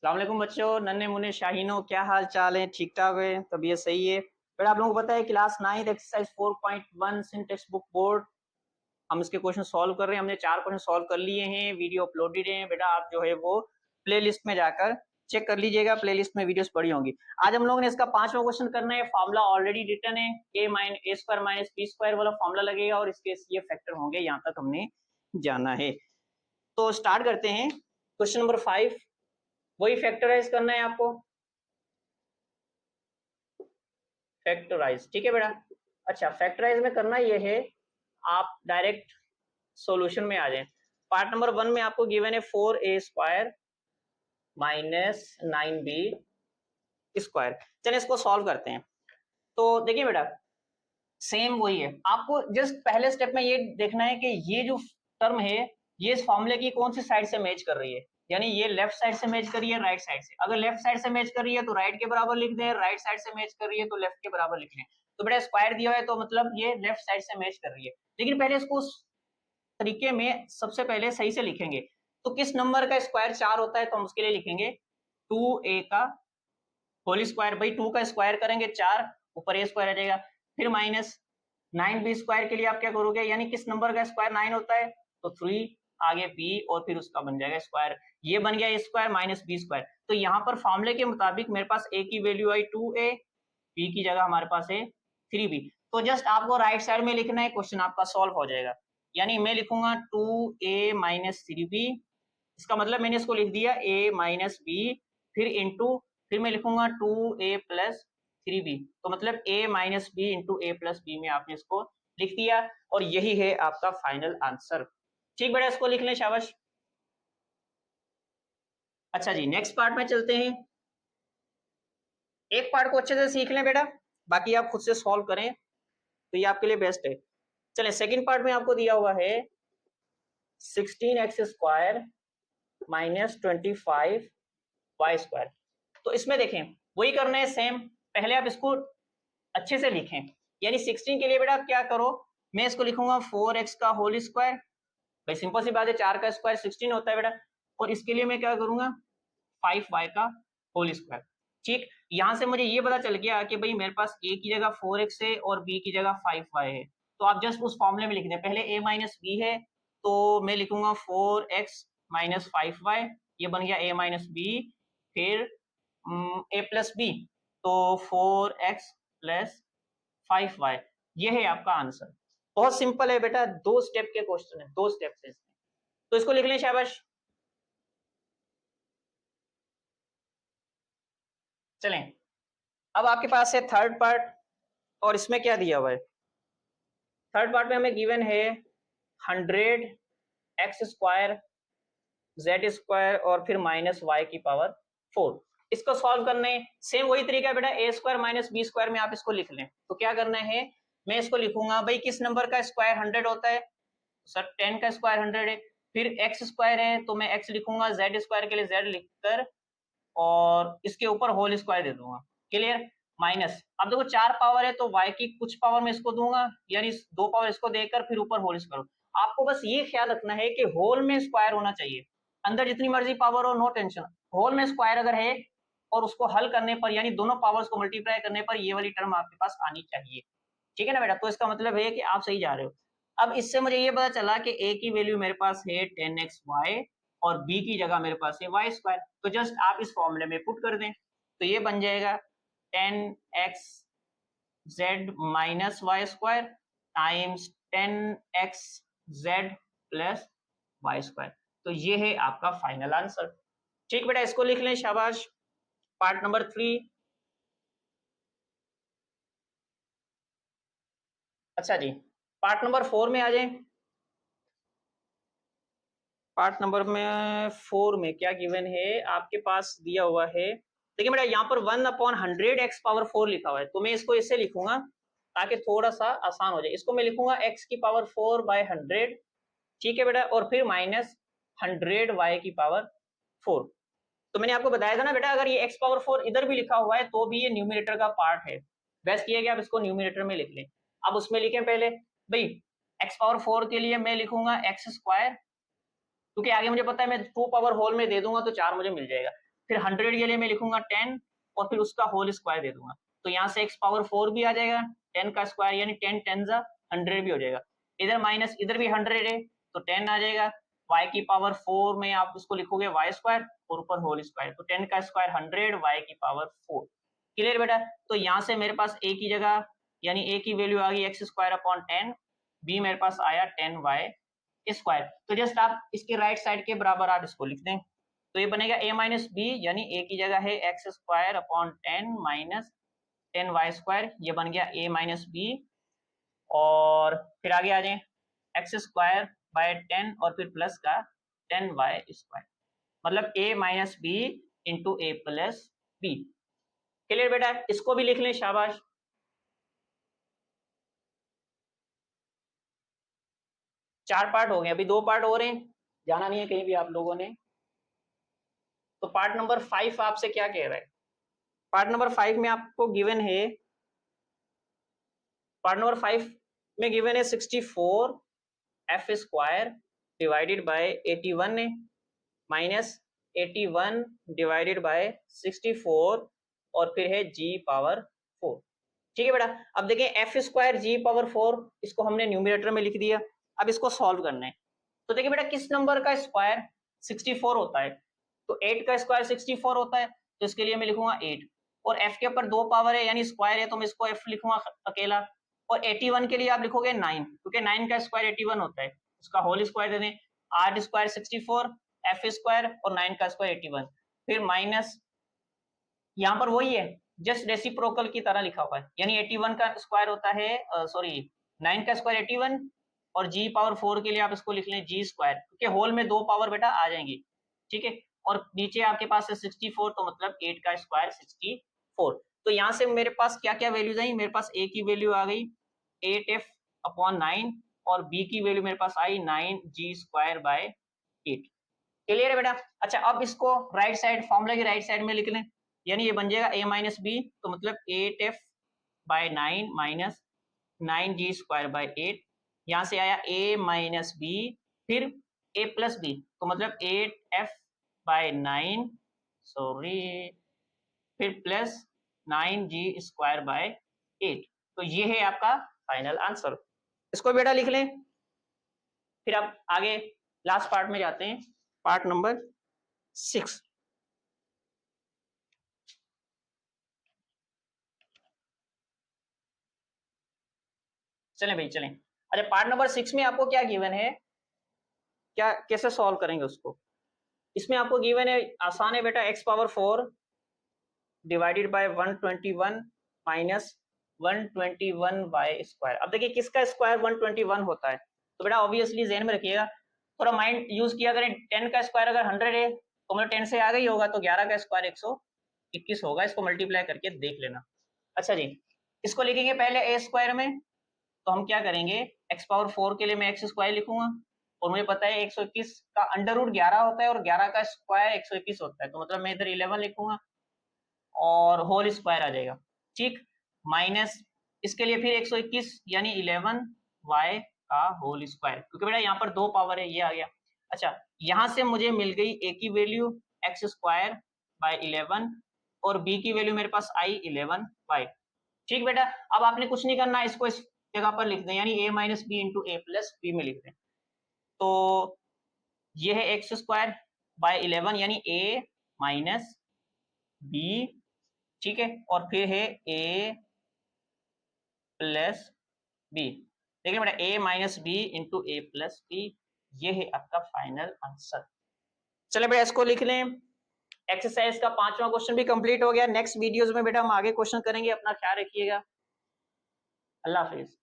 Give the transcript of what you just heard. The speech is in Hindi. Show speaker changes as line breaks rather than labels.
अस्सलाम वालेकुम बच्चों, नन्हे मुन्ने शाहीनों, क्या हाल चाल है? ठीक ठाक है? तबीयत सही है? फिर आप लोगों को पता है क्लास 9 एक्सरसाइज 4.1 सिंटेक्स बुक बोर्ड हम इसके क्वेश्चन सॉल्व कर रहे हैं। हमने 4 क्वेश्चन सॉल्व कर लिए हैं, वीडियो अपलोडेड है। बेटा आप जो है वो प्लेलिस्ट में जाकर चेक कर लीजिएगा, प्लेलिस्ट में वीडियोस पड़ी होंगी। आज हम लोगों ने इसका 5वां क्वेश्चन करना है। फॉर्मूला ऑलरेडी रिटन है, a square minus B square वाला फॉर्मूला लगेगा और इसके ये फैक्टर होंगे। यहाँ तक हमने जाना है, तो स्टार्ट करते हैं। क्वेश्चन नंबर 5 वही फैक्टराइज करना है आपको, फैक्टराइज। ठीक है बेटा। अच्छा, फैक्टराइज में करना ये है, आप डायरेक्ट सॉल्यूशन में आ जाएं। पार्ट नंबर 1 में आपको गिवन है 4a square minus 9b square. चलिए इसको सॉल्व करते हैं। तो देखिए बेटा, सेम वही है। आपको जस्ट पहले स्टेप में ये देखना है कि ये जो टर्म है ये इस फॉर्मूले की कौन सी साइड से मैच कर रही है। यानी ये लेफ्ट साइड से मैच कर रही है, राइट साइड से। अगर लेफ्ट साइड से मैच कर रही है तो राइट के बराबर लिख दें, राइट साइड से मैच कर रही है तो लेफ्ट के बराबर लिख लें। तो बेटा स्क्वायर दिया हुआ है तो मतलब ये लेफ्ट साइड से मैच कर रही है। लेकिन पहले इसको उस तरीके में सबसे पहले सही से लिखेंगे। तो किस नंबर का स्क्वायर 4 होता है, तो हम उसके लिए लिखेंगे 2a का होल स्क्वायर। भाई 2 का स्क्वायर करेंगे 4, ऊपर a स्क्वायर आ जाएगा। फिर माइनस 9b स्क्वायर के लिए आप क्या करोगे, यानी किस नंबर का स्क्वायर 9 होता है, तो 3 आगे b और फिर उसका बन जाएगा स्क्वायर। ये बन गया स्क्वायर माइनस बी स्क्वायर। तो यहाँ पर फॉर्मूले के मुताबिक मेरे पास a की वैल्यू आई 2a, b की जगह हमारे पास है 3b। तो जस्ट आपको राइट साइड में लिखना है, क्वेश्चन आपका सॉल्व हो जाएगा। यानी मैं लिखूंगा 2a माइनस 3b, इसका मतलब मैंने इसको लिख दिया a माइनस बी, फिर इंटू, फिर मैं लिखूंगा 2a प्लस 3b। तो मतलब a minus B into A plus B में आपने इसको लिख दिया और यही है आपका फाइनल आंसर। ठीक बेटा, इसको लिख लें, शाबाश। अच्छा जी, नेक्स्ट पार्ट में चलते हैं। एक पार्ट को अच्छे से सीख लें बेटा, बाकी आप खुद से सॉल्व करें तो ये आपके लिए बेस्ट है। चलें, सेकंड पार्ट में आपको दिया हुआ है 16x square minus 25y square. तो इसमें देखें वही करना है सेम। पहले आप इसको अच्छे से लिखें। यानी 16 के लिए बेटा क्या करो, मैं इसको लिखूंगा 4x का होल स्क्वायर। भाई सिंपल सी बात है, 4 का स्क्वायर 16 होता है बेटा। और इसके लिए मैं क्या करूंगा, 5y का होल स्क्वायर। ठीक, यहां से मुझे ये पता चल गया कि भाई मेरे पास a की जगह 4x है और b की जगह 5y है। तो आप जस्ट उस फॉर्मूले में लिख दें। पहले a माइनस बी है तो मैं लिखूंगा 4x माइनस 5y, ये बन गया a माइनस बी। फिर a प्लस बी, तो 4x प्लस 5y, ये है आपका आंसर। बहुत सिंपल है बेटा, 2 स्टेप के क्वेश्चन है, 2 स्टेप से इसमें। तो इसको लिख लें, शाबाश। चलें, अब आपके पास है थर्ड पार्ट और इसमें क्या दिया हुआ है। थर्ड पार्ट में हमें गिवन है 100x स्क्वायर जेड स्क्वायर और फिर माइनस वाई की पावर 4। इसको सॉल्व करने सेम वही तरीका है बेटा, ए स्क्वायर माइनस बी स्क्वायर में आप इसको लिख लें। तो क्या करना है, मैं इसको लिखूंगा, भाई किस नंबर का स्क्वायर 100 होता है, सर 10 का स्क्वायर 100 है। फिर एक्स स्क्वायर है तो मैं एक्स लिखूंगा, जेड स्क्वायर के लिए जेड लिखकर और इसके ऊपर होल स्क्वायर दे दूंगा। क्लियर। माइनस, अब देखो 4 पावर है तो y की कुछ पावर में इसको दूंगा, यानी 2 पावर इसको देकर फिर ऊपर होल स्क्वायर। आपको बस ये ख्याल रखना है कि होल में स्क्वायर होना चाहिए, अंदर जितनी मर्जी पावर हो नो टेंशन। होल में स्क्वायर अगर है और उसको हल करने पर यानी दोनों पावर्स को मल्टीप्लाई करने पर ये वाली टर्म आपके पास आनी चाहिए। ठीक है ना बेटा, तो इसका मतलब है कि आप सही जा रहे हो। अब इससे मुझे ये पता चला कि a की वैल्यू मेरे पास है 10xy और b की जगह मेरे पास है वाई स्क्वायर। तो जस्ट आप इस फॉर्मूले में पुट कर दें, तो ये बन जाएगा 10x z minus Y square times 10x z plus Y square. तो ये है आपका फाइनल आंसर। ठीक बेटा, इसको लिख लें, शाबाश। Part number 3। अच्छा जी, पार्ट नंबर 4 में आ जाए। पार्ट नंबर में 4 में क्या गिवन है आपके पास दिया हुआ है। देखिए बेटा, यहाँ पर 1/100 x पावर 4 लिखा हुआ है, तो मैं इसको इससे लिखूंगा ताकि थोड़ा सा आसान हो जाए। इसको मैं लिखूंगा x की पावर 4/100। ठीक है बेटा, और फिर माइनस 100 y की पावर 4। तो मैंने आपको बताया था ना बेटा, अगर ये x पावर 4 इधर भी लिखा हुआ है तो भी ये न्यूमिनेटर का पार्ट है। बेस्ट ये है कि आप इसको न्यूमिनेटर में लिख लें। अब उसमें लिखें पहले, भाई x पावर 4 के लिए मैं लिखूंगा x स्क्वायर, क्योंकि आगे मुझे पता है मैं 2 पावर होल में दे दूंगा तो 4 मुझे मिल जाएगा। फिर 100 के लिए मैं लिखूंगा 10 और फिर उसका होल स्क्वायर दे दूंगा, तो यहाँ से x पावर 4 भी आ जाएगा, 10 का स्क्वायर यानी 10 10 100 भी हो जाएगा, इधर माइनस इधर भी 100 है तो 10 आ जाएगा, y की पावर 4 में आप उसको लिखोगे y स्क्वायर और ऊपर होल स्क्वायर, तो 10 का स्क्वायर 100, y की पावर 4। क्लियर बेटा? तो यहाँ से मेरे पास a की जगह यानी a की वैल्यू आ गई x स्क्वायर अपॉन 10, b मेरे पास आया 10y स्क्वायर। तो जस्ट आप इसके राइट साइड के बराबर आप इसको लिख दें, तो ये बनेगा a माइनस बी यानी a की जगह है x square upon 10 minus 10y square, ये बन गया a माइनस बी, और फिर आगे आ जाए x स्क्वायर बाय 10 और फिर प्लस का 10y स्क्वायर, मतलब a minus B into A plus B. Clear बेटा? इसको भी लिख लें, शाबाश। चार पार्ट हो गए, अभी 2 पार्ट हो रहे हैं, जाना नहीं है कहीं भी आप लोगों ने। तो पार्ट नंबर 5 आपसे क्या कह रहा है? पार्ट नंबर 5 में आपको गिवन है, पार्ट नंबर 5 में गिवन है 64 एफ स्क्वायर डिवाइडेड बाय 81 है माइनस 81 डिवाइडेड बाय 64 और फिर है जी पावर 4। ठीक है बेटा? अब देखें एफ स्क्वायर जी पावर 4, इसको हमने न्यूमरेटर में लिख दिया, अब इसको सॉल्व करना है। तो देखिए बेटा, किस नंबर का स्क्वायर 64 होता है? तो 8 का स्क्वायर 64 होता है, तो इसके लिए मैं लिखूंगा 8, और f के ऊपर 2 पावर है यानी स्क्वायर है तो मैं इसको f लिखूंगा अकेला, और 81 के लिए आप लिखोगे 9, क्योंकि 9 का स्क्वायर 81 होता है, उसका होल स्क्वायर दे दें, 8 स्क्वायर 64, f स्क्वायर और 9 का स्क्वायर 81, फिर माइनस यहाँ पर वही है, जस्ट रेसिप्रोकल की तरह लिखा हुआ है, यानी 81 का स्क्वायर होता है, सॉरी 9 का स्क्वायर 81, और जी पावर 4 के लिए आप इसको लिख लें जी स्क्वायर, क्योंकि होल में 2 पावर बेटा आ जाएंगी। ठीक है, और नीचे आपके पास है 64, तो मतलब 8 का स्क्वायर 64। तो यहाँ से मेरे पास क्या क्या वैल्यूज आई? मेरे पास a की वैल्यू आ गई 8f अपॉन 9 और b की वैल्यू मेरे पास आई 9g स्क्वायर बाय 8। क्लियर है बेटा? अच्छा, अब इसको राइट साइड, फॉर्मूला की राइट साइड में लिख लें, यानी ये बन जाएगा a माइनस बी, तो मतलब 8f bye 9 minus 9g square by 8, यहाँ से आया a माइनस बी, फिर a प्लस बी, तो मतलब 8f बाय 9, सॉरी, फिर प्लस 9g स्क्वायर बाय 8। तो ये है आपका फाइनल आंसर, इसको बेटा लिख लें। फिर आप आगे लास्ट पार्ट में जाते हैं, पार्ट नंबर 6। चलें भाई चलें। अच्छा, पार्ट नंबर 6 में आपको क्या गिवन है, क्या कैसे सॉल्व करेंगे उसको? इसमें आपको गिवन है, आसान है बेटा, x power 4 divided by 121 minus 121y square. अब देखिए किसका स्क्वायर 121 होता है, तो बेटा ऑब्वियसली ज़हन में रखिएगा, थोड़ा माइंड यूज किया करें। 10 का स्क्वायर अगर 100 है तो मतलब 10 से आगे ही होगा, तो 11 का स्क्वायर 121 होगा, इसको मल्टीप्लाई करके देख लेना। अच्छा जी, इसको लिखेंगे पहले a स्क्वायर में, तो हम क्या करेंगे, x पावर 4 के लिए मैं x स्क्वायर लिखूंगा, और मुझे पता है 121 का अंडर रूट 11 होता है और 11 का स्क्वायर 121 होता है, तो मतलब मैं इधर 11 लिखूंगा और होल स्क्वायर आ जाएगा। ठीक, माइनस इसके लिए फिर 121 यानी 11y का होल स्क्वायर, क्योंकि बेटा यहाँ पर 2 पावर है, ये आ गया। अच्छा, यहाँ से मुझे मिल गई a की वैल्यू x स्क्वायर बाय 11 और b की वैल्यू मेरे पास आई 11y। ठीक बेटा, अब आपने कुछ नहीं करना, इसको इस जगह पर लिख दें, यानी a minus B into A plus B में लिख दें, तो ये है एक्स स्क्वायर बाय 11 यानी a माइनस बी, ठीक है, और फिर है a प्लस बी। देखिए बेटा, a minus B into A plus B, ये है आपका फाइनल आंसर। चले बेटा इसको लिख लें। एक्सरसाइज का 5वां क्वेश्चन भी कंप्लीट हो गया। नेक्स्ट वीडियोस में बेटा हम आगे क्वेश्चन करेंगे, अपना ख्याल रखिएगा। अल्लाह हाफिज।